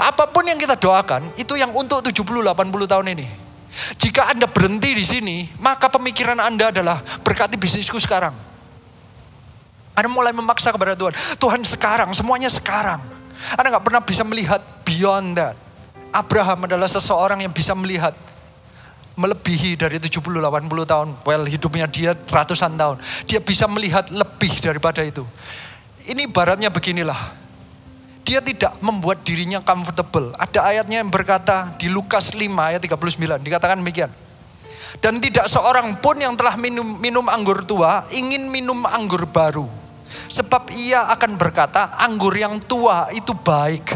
Apapun yang kita doakan, itu yang untuk 70-80 tahun ini. Jika Anda berhenti di sini, maka pemikiran Anda adalah berkati bisnisku sekarang. Anda mulai memaksa kepada Tuhan. Tuhan sekarang, semuanya sekarang. Anda gak pernah bisa melihat beyond that. Abraham adalah seseorang yang bisa melihat melebihi dari 70-80 tahun. Well, hidupnya dia ratusan tahun. Dia bisa melihat lebih daripada itu. Ini ibaratnya beginilah. Dia tidak membuat dirinya comfortable. Ada ayatnya yang berkata di Lukas 5 ayat 39. Dikatakan demikian. Dan tidak seorang pun yang telah minum anggur tua ingin minum anggur baru. Sebab ia akan berkata, anggur yang tua itu baik.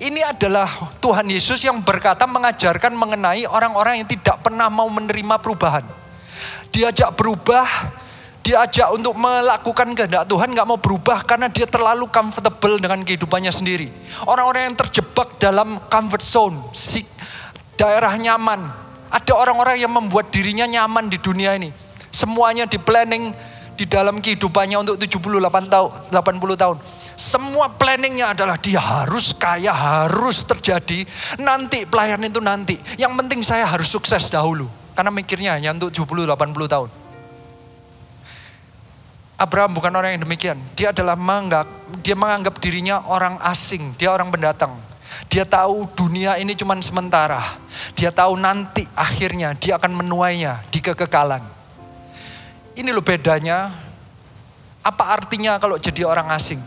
Ini adalah Tuhan Yesus yang berkata, mengajarkan mengenai orang-orang yang tidak pernah mau menerima perubahan. Diajak berubah, diajak untuk melakukan kehendak Tuhan, gak mau berubah karena dia terlalu comfortable dengan kehidupannya sendiri. Orang-orang yang terjebak dalam comfort zone, daerah nyaman. Ada orang-orang yang membuat dirinya nyaman di dunia ini. Semuanya di planning di dalam kehidupannya untuk 78 tahun, 80 tahun. Semua planningnya adalah dia harus kaya, harus terjadi. Nanti pelayanan itu nanti. Yang penting saya harus sukses dahulu. Karena mikirnya hanya untuk 70-80 tahun. Abraham bukan orang yang demikian. Dia adalah menganggap dirinya orang asing. Dia orang pendatang. Dia tahu dunia ini cuma sementara. Dia tahu nanti akhirnya dia akan menuainya di kekekalan. Ini loh bedanya. Apa artinya kalau jadi orang asing?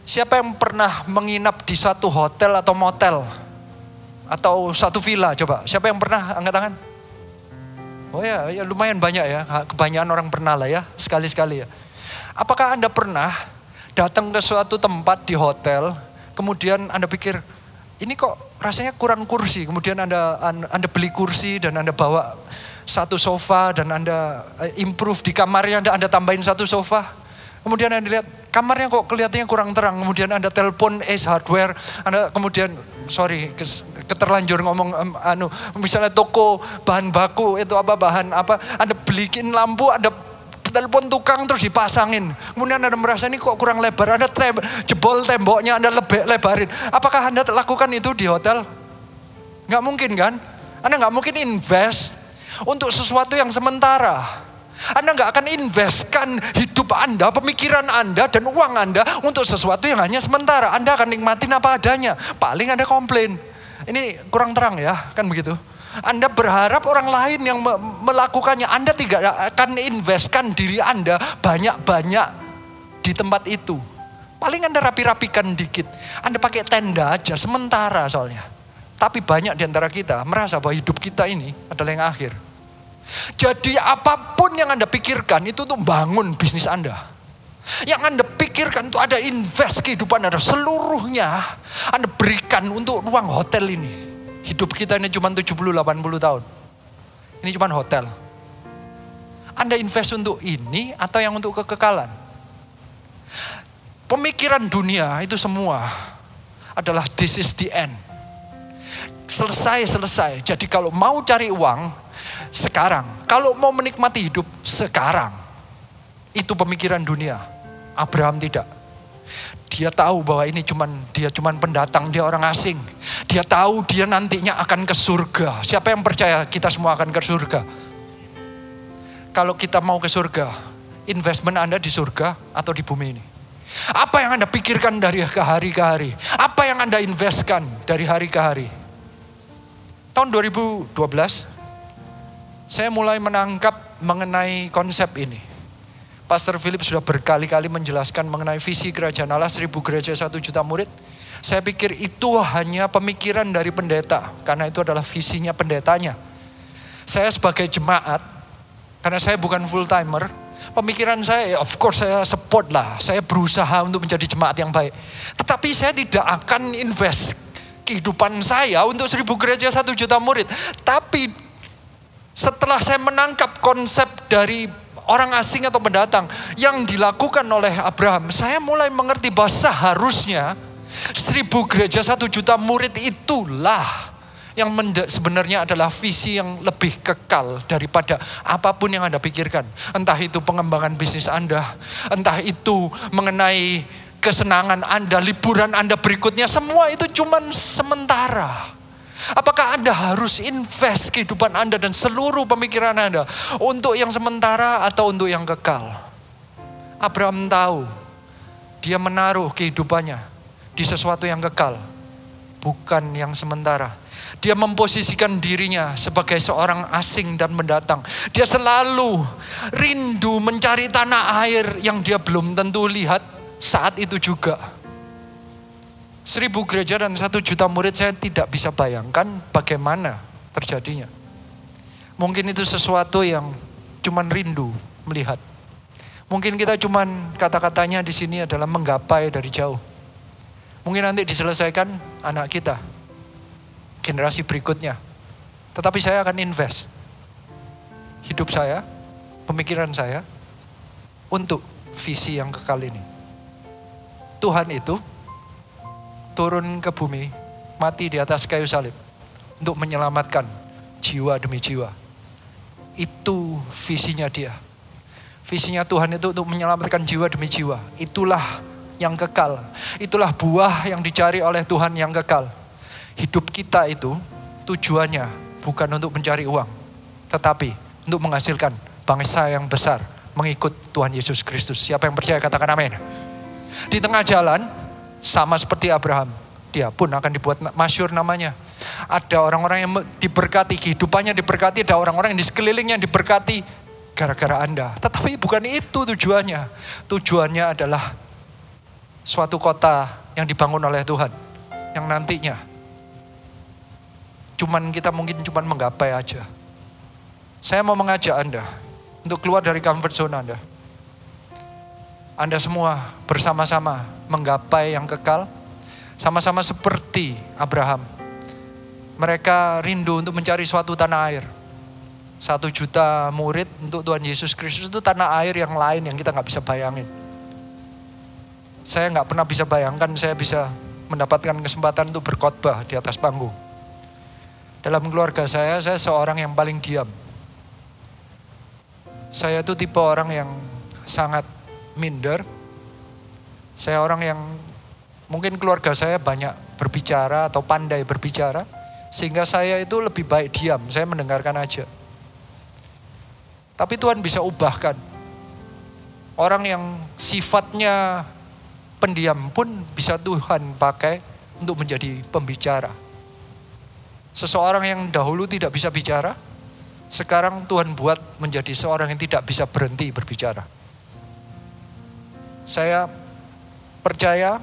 Siapa yang pernah menginap di satu hotel atau motel? Atau satu villa coba. Siapa yang pernah? Angkat tangan. Oh ya lumayan banyak ya. Kebanyakan orang pernah lah ya. Sekali-sekali ya. Apakah Anda pernah datang ke suatu tempat di hotel. Kemudian Anda pikir, ini kok rasanya kurang kursi. Kemudian Anda beli kursi dan Anda bawa satu sofa dan Anda improve di kamarnya, Anda tambahin satu sofa. Kemudian Anda lihat kamarnya kok kelihatannya kurang terang. Kemudian Anda telepon Ace Hardware, Anda kemudian keterlanjur ngomong misalnya toko bahan baku itu bahan apa, Anda beliin lampu, Anda telepon tukang terus dipasangin. Kemudian Anda merasa ini kok kurang lebar, Anda jebol temboknya, Anda lebarin. Apakah Anda lakukan itu di hotel? Nggak mungkin kan? Anda nggak mungkin invest untuk sesuatu yang sementara. Anda nggak akan investkan hidup Anda, pemikiran Anda, dan uang Anda untuk sesuatu yang hanya sementara. Anda akan nikmatin apa adanya. Paling Anda komplain. Ini kurang terang ya, kan begitu. Anda berharap orang lain yang melakukannya. Anda tidak akan investkan diri Anda banyak-banyak di tempat itu. Paling Anda rapi-rapikan dikit. Anda pakai tenda aja, sementara soalnya. Tapi banyak di antara kita merasa bahwa hidup kita ini adalah yang akhir. Jadi apapun yang Anda pikirkan itu untuk bangun bisnis Anda. Yang Anda pikirkan itu ada invest kehidupan Anda. Seluruhnya Anda berikan untuk ruang hotel ini. Hidup kita ini cuma 70-80 tahun. Ini cuma hotel. Anda invest untuk ini atau yang untuk kekekalan? Pemikiran dunia itu semua adalah this is the end. Selesai. Jadi kalau mau cari uang, sekarang. Kalau mau menikmati hidup, sekarang. Itu pemikiran dunia. Abraham tidak. Dia tahu bahwa ini dia cuman pendatang, dia orang asing. Dia tahu dia nantinya akan ke surga. Siapa yang percaya kita semua akan ke surga? Kalau kita mau ke surga, investment Anda di surga atau di bumi ini? Apa yang Anda pikirkan dari hari ke hari? Apa yang Anda investkan dari hari ke hari? Tahun 2012, saya mulai menangkap mengenai konsep ini. Pastor Philip sudah berkali-kali menjelaskan mengenai visi kerajaan Allah, 1000 gereja 1 juta murid. Saya pikir itu hanya pemikiran dari pendeta, karena itu adalah visinya pendetanya. Saya sebagai jemaat, karena saya bukan full timer, pemikiran saya, of course saya support lah. Saya berusaha untuk menjadi jemaat yang baik. Tetapi saya tidak akan invest kehidupan saya untuk 1000 gereja 1 juta murid. Tapi setelah saya menangkap konsep dari orang asing atau pendatang yang dilakukan oleh Abraham, saya mulai mengerti bahwa seharusnya 1000 gereja 1 juta murid itulah yang sebenarnya adalah visi yang lebih kekal daripada apapun yang Anda pikirkan. Entah itu pengembangan bisnis Anda, entah itu mengenai kesenangan Anda, liburan Anda berikutnya, semua itu cuman sementara. Apakah Anda harus invest kehidupan Anda dan seluruh pemikiran Anda untuk yang sementara atau untuk yang kekal? Abraham tahu, dia menaruh kehidupannya di sesuatu yang kekal, bukan yang sementara. Dia memposisikan dirinya sebagai seorang asing dan pendatang. Dia selalu rindu mencari tanah air yang dia belum tentu lihat saat itu juga. 1000 gereja dan 1 juta murid, saya tidak bisa bayangkan bagaimana terjadinya. Mungkin itu sesuatu yang cuman rindu melihat. Mungkin kita cuman kata-katanya di sini adalah menggapai dari jauh. Mungkin nanti diselesaikan anak kita, generasi berikutnya. Tetapi saya akan invest hidup saya, pemikiran saya untuk visi yang kekal ini. Tuhan itu turun ke bumi, mati di atas kayu salib untuk menyelamatkan jiwa demi jiwa. Itu visinya dia. Visinya Tuhan itu untuk menyelamatkan jiwa demi jiwa. Itulah yang kekal. Itulah buah yang dicari oleh Tuhan yang kekal. Hidup kita itu tujuannya bukan untuk mencari uang, tetapi untuk menghasilkan bangsa yang besar mengikut Tuhan Yesus Kristus. Siapa yang percaya katakan amin. Di tengah jalan, sama seperti Abraham, dia pun akan dibuat masyhur namanya. Ada orang-orang yang diberkati, kehidupannya diberkati, ada orang-orang yang di sekelilingnya diberkati gara-gara Anda. Tetapi bukan itu tujuannya. Tujuannya adalah suatu kota yang dibangun oleh Tuhan, yang nantinya kita mungkin cuman menggapai aja. Saya mau mengajak Anda untuk keluar dari comfort zone Anda. Anda semua bersama-sama menggapai yang kekal, sama-sama seperti Abraham. Mereka rindu untuk mencari suatu tanah air. 1 juta murid untuk Tuhan Yesus Kristus itu tanah air yang lain yang kita gak bisa bayangin. Saya gak pernah bisa bayangkan saya bisa mendapatkan kesempatan untuk berkhotbah di atas panggung. Dalam keluarga saya seorang yang paling diam. Saya itu tipe orang yang sangat minder. Saya orang yang mungkin keluarga saya banyak berbicara atau pandai berbicara, sehingga saya itu lebih baik diam, saya mendengarkan aja. Tapi Tuhan bisa ubahkan. Orang yang sifatnya pendiam pun bisa Tuhan pakai untuk menjadi pembicara. Seseorang yang dahulu tidak bisa bicara, sekarang Tuhan buat menjadi seorang yang tidak bisa berhenti berbicara. Saya percaya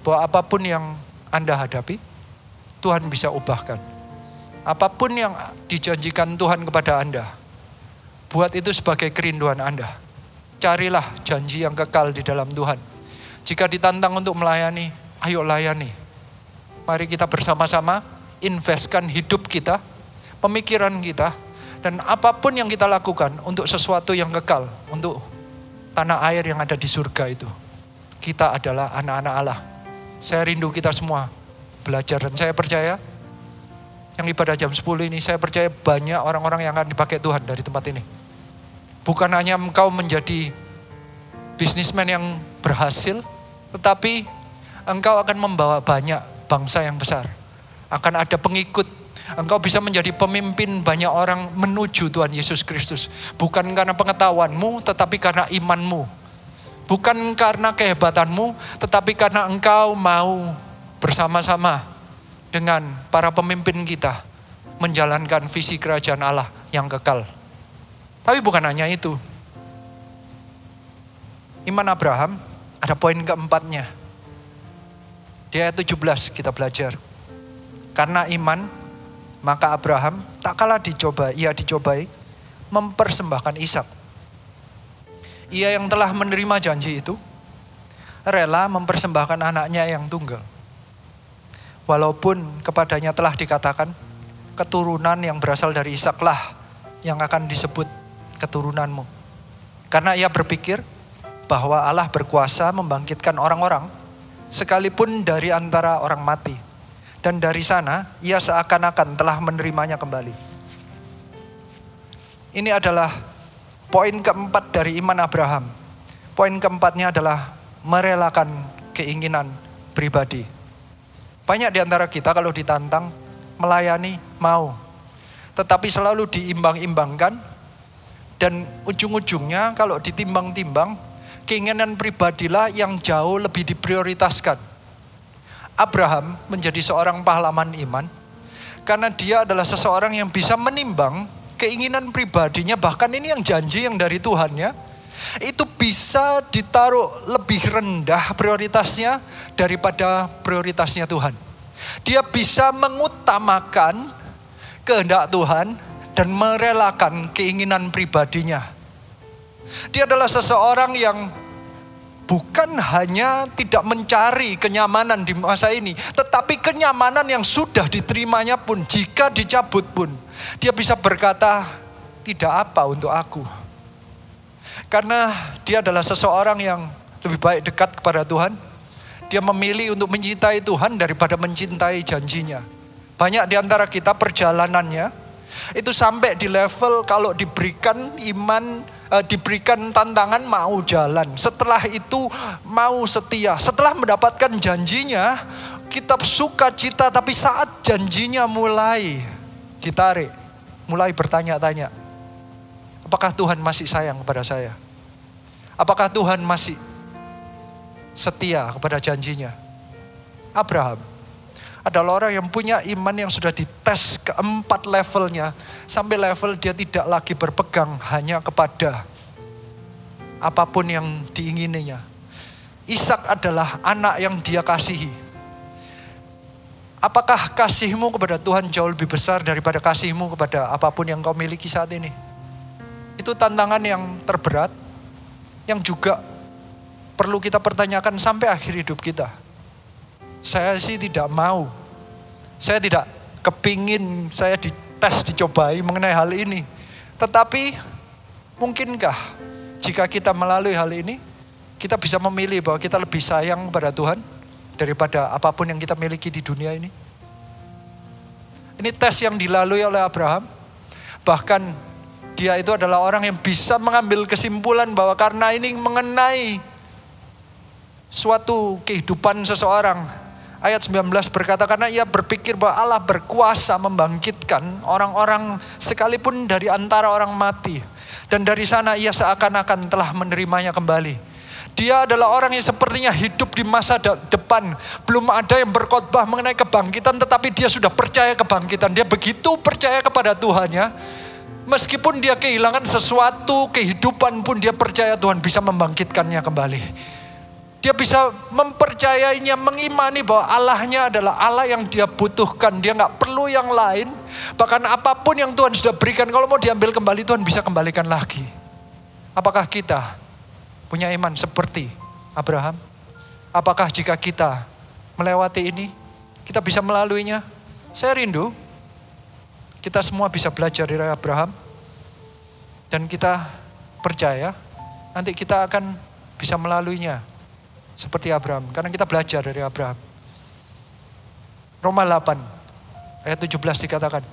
bahwa apapun yang Anda hadapi, Tuhan bisa ubahkan. Apapun yang dijanjikan Tuhan kepada Anda, buat itu sebagai kerinduan Anda. Carilah janji yang kekal di dalam Tuhan. Jika ditantang untuk melayani, ayo layani. Mari kita bersama-sama investkan hidup kita, pemikiran kita, dan apapun yang kita lakukan untuk sesuatu yang kekal, untuk tanah air yang ada di surga itu. Kita adalah anak-anak Allah. Saya rindu kita semua belajar, dan saya percaya yang ibadah jam 10 ini, saya percaya banyak orang-orang yang akan dipakai Tuhan dari tempat ini. Bukan hanya engkau menjadi bisnismen yang berhasil, tetapi engkau akan membawa banyak bangsa yang besar. Akan ada pengikut. Engkau bisa menjadi pemimpin banyak orang menuju Tuhan Yesus Kristus. Bukan karena pengetahuanmu, tetapi karena imanmu. Bukan karena kehebatanmu, tetapi karena engkau mau bersama-sama dengan para pemimpin kita menjalankan visi kerajaan Allah yang kekal. Tapi bukan hanya itu. Iman Abraham ada poin keempatnya. Di ayat 17 kita belajar. Karena iman, maka Abraham tak kalah dicobai mempersembahkan Ishak. Ia yang telah menerima janji itu, rela mempersembahkan anaknya yang tunggal. Walaupun kepadanya telah dikatakan, keturunan yang berasal dari Ishaklah yang akan disebut keturunanmu. Karena ia berpikir bahwa Allah berkuasa membangkitkan orang-orang, sekalipun dari antara orang mati. Dan dari sana, ia seakan-akan telah menerimanya kembali. Ini adalah poin keempat dari iman Abraham. Poin keempatnya adalah merelakan keinginan pribadi. Banyak di antara kita kalau ditantang, melayani, mau. Tetapi selalu diimbang-imbangkan. Dan ujung-ujungnya kalau ditimbang-timbang, keinginan pribadilah yang jauh lebih diprioritaskan. Abraham menjadi seorang pahlawan iman. Karena dia adalah seseorang yang bisa menimbang keinginan pribadinya, bahkan ini yang janji yang dari Tuhan ya, itu bisa ditaruh lebih rendah prioritasnya daripada prioritasnya Tuhan. Dia bisa mengutamakan kehendak Tuhan dan merelakan keinginan pribadinya. Dia adalah seseorang yang bukan hanya tidak mencari kenyamanan di masa ini, tetapi kenyamanan yang sudah diterimanya pun, jika dicabut pun, dia bisa berkata, tidak apa untuk aku. Karena dia adalah seseorang yang lebih baik dekat kepada Tuhan. Dia memilih untuk mencintai Tuhan daripada mencintai janjinya. Banyak di antara kita perjalanannya itu sampai di level kalau diberikan iman, diberikan tantangan mau jalan. Setelah itu mau setia. Setelah mendapatkan janjinya, kita sukacita, tapi saat janjinya mulai ditarik, mulai bertanya-tanya, apakah Tuhan masih sayang kepada saya? Apakah Tuhan masih setia kepada janjinya? Abraham adalah orang yang punya iman yang sudah dites keempat levelnya, sampai level dia tidak lagi berpegang hanya kepada apapun yang diingininya. Ishak adalah anak yang dia kasihi. Apakah kasihmu kepada Tuhan jauh lebih besar daripada kasihmu kepada apapun yang kau miliki saat ini? Itu tantangan yang terberat, yang juga perlu kita pertanyakan sampai akhir hidup kita. Saya sih tidak mau. Saya tidak kepingin saya dites, dicobai mengenai hal ini. Tetapi mungkinkah jika kita melalui hal ini, kita bisa memilih bahwa kita lebih sayang kepada Tuhan daripada apapun yang kita miliki di dunia ini? Ini tes yang dilalui oleh Abraham. Bahkan dia itu adalah orang yang bisa mengambil kesimpulan bahwa karena ini mengenai suatu kehidupan seseorang. Ayat 19 berkata, karena ia berpikir bahwa Allah berkuasa membangkitkan orang-orang sekalipun dari antara orang mati. Dan dari sana ia seakan-akan telah menerimanya kembali. Dia adalah orang yang sepertinya hidup di masa depan. Belum ada yang berkhotbah mengenai kebangkitan, tetapi dia sudah percaya kebangkitan. Dia begitu percaya kepada Tuhannya. Meskipun dia kehilangan sesuatu, kehidupan pun dia percaya Tuhan bisa membangkitkannya kembali. Dia bisa mempercayainya, mengimani bahwa Allahnya adalah Allah yang dia butuhkan. Dia gak perlu yang lain. Bahkan apapun yang Tuhan sudah berikan, kalau mau diambil kembali, Tuhan bisa kembalikan lagi. Apakah kita punya iman seperti Abraham? Apakah jika kita melewati ini, kita bisa melaluinya? Saya rindu kita semua bisa belajar dari Abraham. Dan kita percaya nanti kita akan bisa melaluinya seperti Abraham. Karena kita belajar dari Abraham. Roma 8 ayat 17 dikatakan,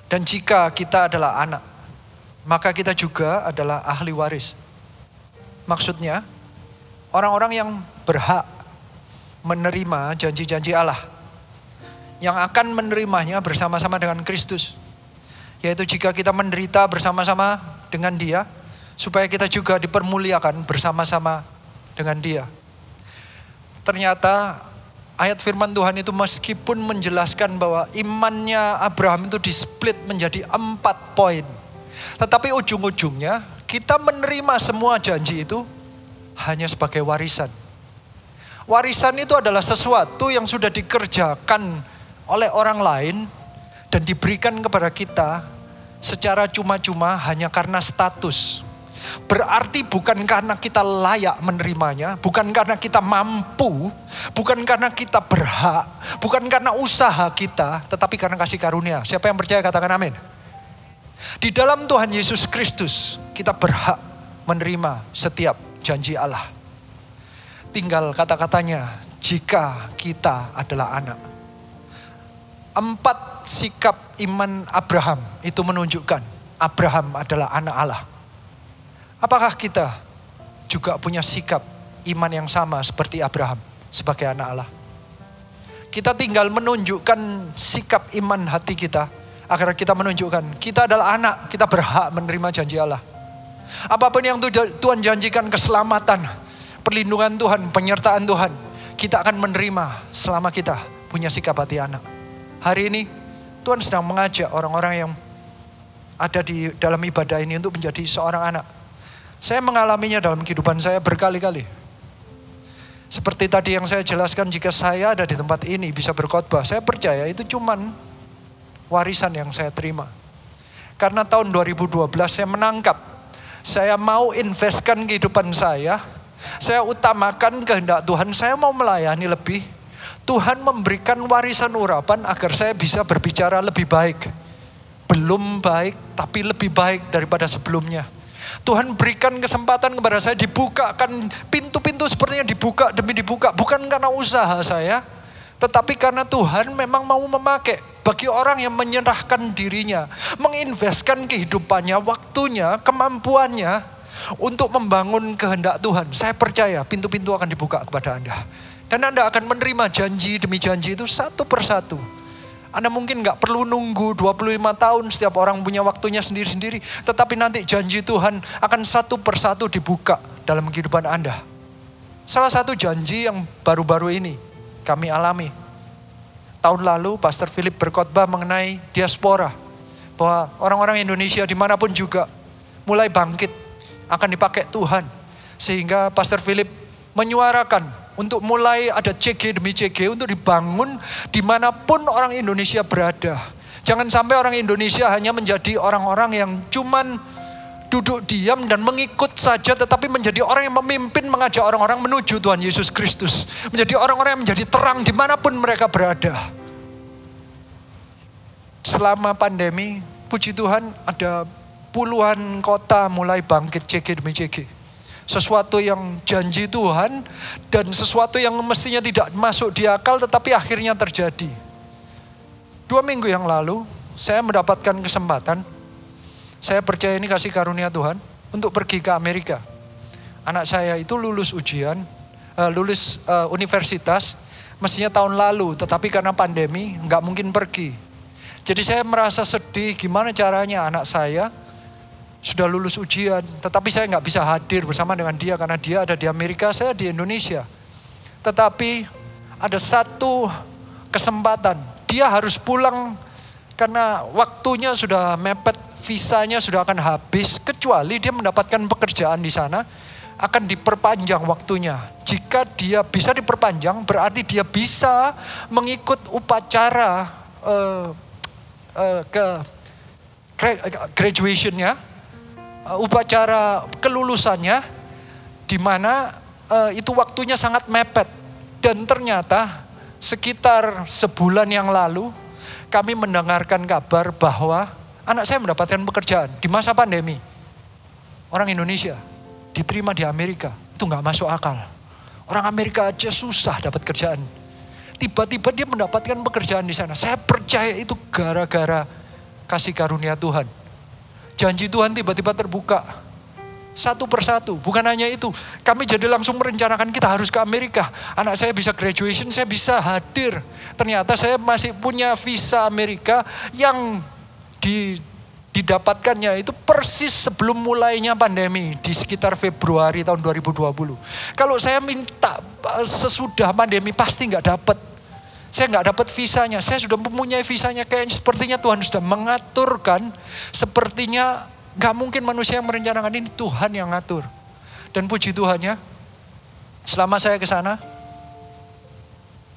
dan jika kita adalah anak, maka kita juga adalah ahli waris. Maksudnya, orang-orang yang berhak menerima janji-janji Allah, yang akan menerimanya bersama-sama dengan Kristus. Yaitu jika kita menderita bersama-sama dengan Dia, supaya kita juga dipermuliakan bersama-sama dengan Dia. Ternyata ayat firman Tuhan itu meskipun menjelaskan bahwa imannya Abraham itu di-split menjadi 4 poin. Tetapi ujung-ujungnya kita menerima semua janji itu hanya sebagai warisan. Warisan itu adalah sesuatu yang sudah dikerjakan oleh orang lain dan diberikan kepada kita secara cuma-cuma hanya karena status. Berarti bukan karena kita layak menerimanya, bukan karena kita mampu, bukan karena kita berhak, bukan karena usaha kita, tetapi karena kasih karunia. Siapa yang percaya katakan amin. Di dalam Tuhan Yesus Kristus kita berhak menerima setiap janji Allah. Tinggal kata-katanya, jika kita adalah anak. 4 sikap iman Abraham itu menunjukkan Abraham adalah anak Allah. Apakah kita juga punya sikap iman yang sama seperti Abraham sebagai anak Allah? Kita tinggal menunjukkan sikap iman hati kita agar kita menunjukkan kita adalah anak, kita berhak menerima janji Allah. Apapun yang Tuhan janjikan, keselamatan, perlindungan Tuhan, penyertaan Tuhan, kita akan menerima selama kita punya sikap hati anak. Hari ini Tuhan sedang mengajak orang-orang yang ada di dalam ibadah ini untuk menjadi seorang anak. Saya mengalaminya dalam kehidupan saya berkali-kali. Seperti tadi yang saya jelaskan, jika saya ada di tempat ini bisa berkhotbah, saya percaya itu cuman warisan yang saya terima. Karena tahun 2012 saya menangkap, saya mau investkan kehidupan saya utamakan kehendak Tuhan, saya mau melayani lebih. Tuhan memberikan warisan urapan agar saya bisa berbicara lebih baik. Belum baik, tapi lebih baik daripada sebelumnya. Tuhan berikan kesempatan kepada saya, dibukakan pintu-pintu sepertinya dibuka demi dibuka. Bukan karena usaha saya, tetapi karena Tuhan memang mau memakai bagi orang yang menyerahkan dirinya, menginvestkan kehidupannya, waktunya, kemampuannya untuk membangun kehendak Tuhan. Saya percaya pintu-pintu akan dibuka kepada Anda. Dan Anda akan menerima janji demi janji itu satu persatu. Anda mungkin gak perlu nunggu 25 tahun, setiap orang punya waktunya sendiri-sendiri. Tetapi nanti janji Tuhan akan satu persatu dibuka dalam kehidupan Anda. Salah satu janji yang baru-baru ini kami alami. Tahun lalu Pastor Philip berkhotbah mengenai diaspora. Bahwa orang-orang Indonesia dimanapun juga mulai bangkit, akan dipakai Tuhan. Sehingga Pastor Philip menyuarakan untuk mulai ada CG demi CG untuk dibangun dimanapun orang Indonesia berada. Jangan sampai orang Indonesia hanya menjadi orang-orang yang cuman duduk diam dan mengikut saja, tetapi menjadi orang yang memimpin, mengajak orang-orang menuju Tuhan Yesus Kristus. Menjadi orang-orang yang menjadi terang dimanapun mereka berada. Selama pandemi, puji Tuhan ada puluhan kota mulai bangkit CG demi CG. Sesuatu yang janji Tuhan dan sesuatu yang mestinya tidak masuk di akal tetapi akhirnya terjadi. 2 minggu yang lalu saya mendapatkan kesempatan, saya percaya ini kasih karunia Tuhan, untuk pergi ke Amerika. Anak saya itu lulus ujian, lulus universitas, mestinya tahun lalu, tetapi karena pandemi nggak mungkin pergi. Jadi saya merasa sedih, gimana caranya anak saya sudah lulus ujian, tetapi saya nggak bisa hadir bersama dengan dia karena dia ada di Amerika, saya di Indonesia. Tetapi ada satu kesempatan, dia harus pulang karena waktunya sudah mepet, visanya sudah akan habis, kecuali dia mendapatkan pekerjaan di sana akan diperpanjang waktunya. Jika dia bisa diperpanjang, berarti dia bisa mengikut upacara graduation-nya, upacara kelulusannya, di mana itu waktunya sangat mepet. Dan ternyata sekitar sebulan yang lalu, kami mendengarkan kabar bahwa anak saya mendapatkan pekerjaan di masa pandemi. Orang Indonesia diterima di Amerika, itu nggak masuk akal. Orang Amerika aja susah dapat kerjaan. Tiba-tiba dia mendapatkan pekerjaan di sana. Saya percaya itu gara-gara kasih karunia Tuhan. Janji Tuhan tiba-tiba terbuka. Satu persatu, bukan hanya itu. Kami jadi langsung merencanakan kita harus ke Amerika. Anak saya bisa graduation, saya bisa hadir. Ternyata saya masih punya visa Amerika yang didapatkannya itu persis sebelum mulainya pandemi di sekitar Februari tahun 2020. Kalau saya minta sesudah pandemi pasti nggak dapat. Saya nggak dapat visanya. Saya sudah mempunyai visanya. Kayaknya sepertinya Tuhan sudah mengaturkan. Sepertinya nggak mungkin manusia yang merencanakan ini, Tuhan yang ngatur. Dan puji Tuhannya, selama saya ke sana,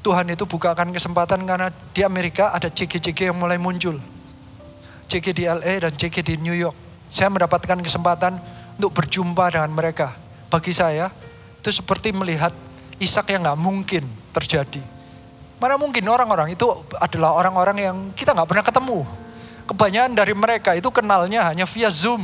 Tuhan itu bukakan kesempatan karena di Amerika ada CG-CG yang mulai muncul. CG di LA dan CG di New York. Saya mendapatkan kesempatan untuk berjumpa dengan mereka. Bagi saya, itu seperti melihat Ishak yang gak mungkin terjadi. Mana mungkin orang-orang itu adalah orang-orang yang kita gak pernah ketemu. Kebanyakan dari mereka itu kenalnya hanya via Zoom.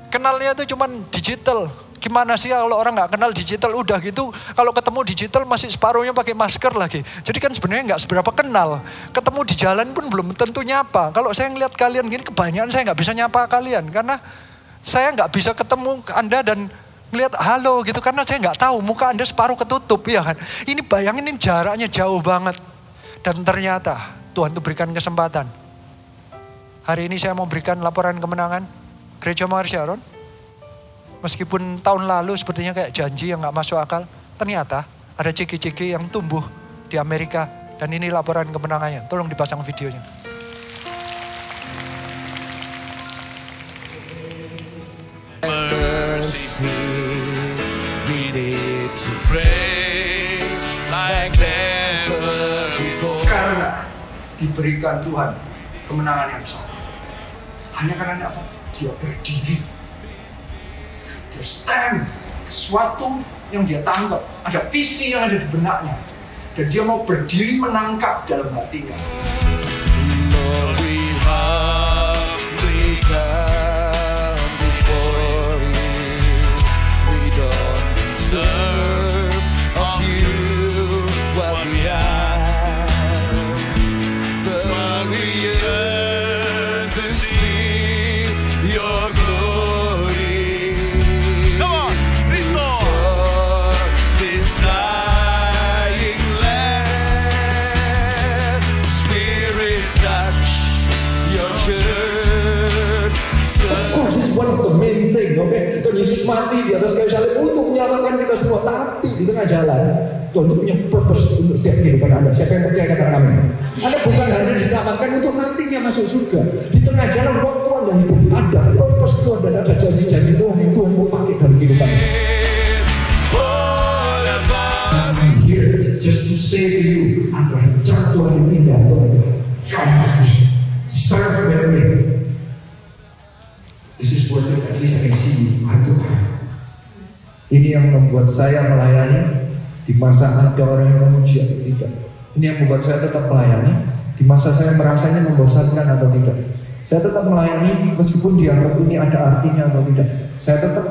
Kenalnya itu cuman digital. Gimana sih kalau orang gak kenal digital, udah gitu. Kalau ketemu digital masih separuhnya pakai masker lagi. Jadi kan sebenarnya gak seberapa kenal. Ketemu di jalan pun belum tentu nyapa. Kalau saya ngeliat kalian gini, kebanyakan saya gak bisa nyapa kalian. Karena saya gak bisa ketemu Anda dan ngeliat halo gitu. Karena saya gak tahu muka Anda separuh ketutup, ya kan. Ini bayangin ini jaraknya jauh banget. Dan ternyata Tuhan tuh berikan kesempatan. Hari ini saya mau berikan laporan kemenangan Gereja Mawar Syaron. Meskipun tahun lalu sepertinya kayak janji yang gak masuk akal, ternyata ada CG-CG yang tumbuh di Amerika. Dan ini laporan kemenangannya. Tolong dipasang videonya. Karena diberikan Tuhan kemenangan yang besar. Hanya karena apa? Dia berdiri. Dia stand. Sesuatu yang dia tangkap. Ada visi yang ada di benaknya. Dan dia mau berdiri menangkap dalam hatinya. Tuhan Yesus mati di atas kayu salib untuk menyelamatkan kita semua. Tapi di tengah jalan, Tuhan itu punya purpose untuk setiap kehidupan Anda. Siapa yang percaya katakan amin. Anda bukan hanya diselamatkan untuk nantinya masuk surga. Di tengah jalan waktu Anda hidup, ada purpose Tuhan dan ada janji-janji Tuhan yang Tuhan mau pakai dalam kehidupan Anda. I'm here just to say to you, ada rencana Tuhan yang indah Tuhan. Come with me, serve with me. This is what at least I can see. Ini yang membuat saya melayani di masa ada orang yang memuji atau tidak. Ini yang membuat saya tetap melayani di masa saya merasanya membosankan atau tidak. Saya tetap melayani meskipun dianggap ini ada artinya atau tidak. Saya tetap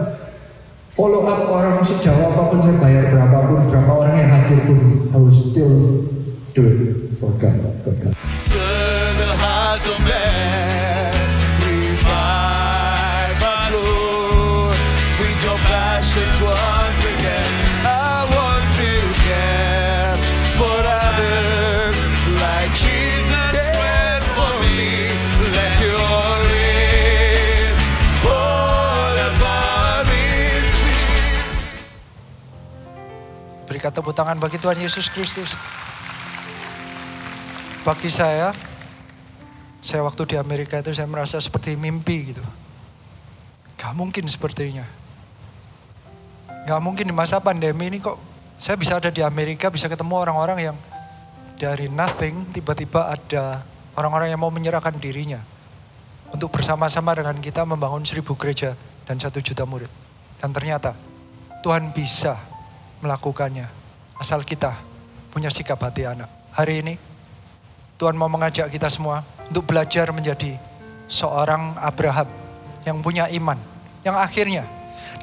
follow up orang sejauh apapun saya bayar berapapun, berapa orang yang hadir pun, I will still do it for God. Once again, I want to care for others like Jesus cared for me. Let your rain fall upon me. Berikan tepuk tangan bagi Tuhan Yesus Kristus. Bagi saya waktu di Amerika itu saya merasa seperti mimpi gitu. Gak mungkin sepertinya. Gak mungkin di masa pandemi ini kok saya bisa ada di Amerika, bisa ketemu orang-orang yang dari nothing tiba-tiba ada orang-orang yang mau menyerahkan dirinya untuk bersama-sama dengan kita membangun 1000 gereja dan 1 juta murid. Dan ternyata Tuhan bisa melakukannya asal kita punya sikap hati anak. Hari ini Tuhan mau mengajak kita semua untuk belajar menjadi seorang Abraham yang punya iman, yang akhirnya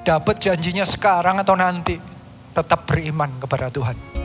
dapat janjinya sekarang atau nanti tetap beriman kepada Tuhan.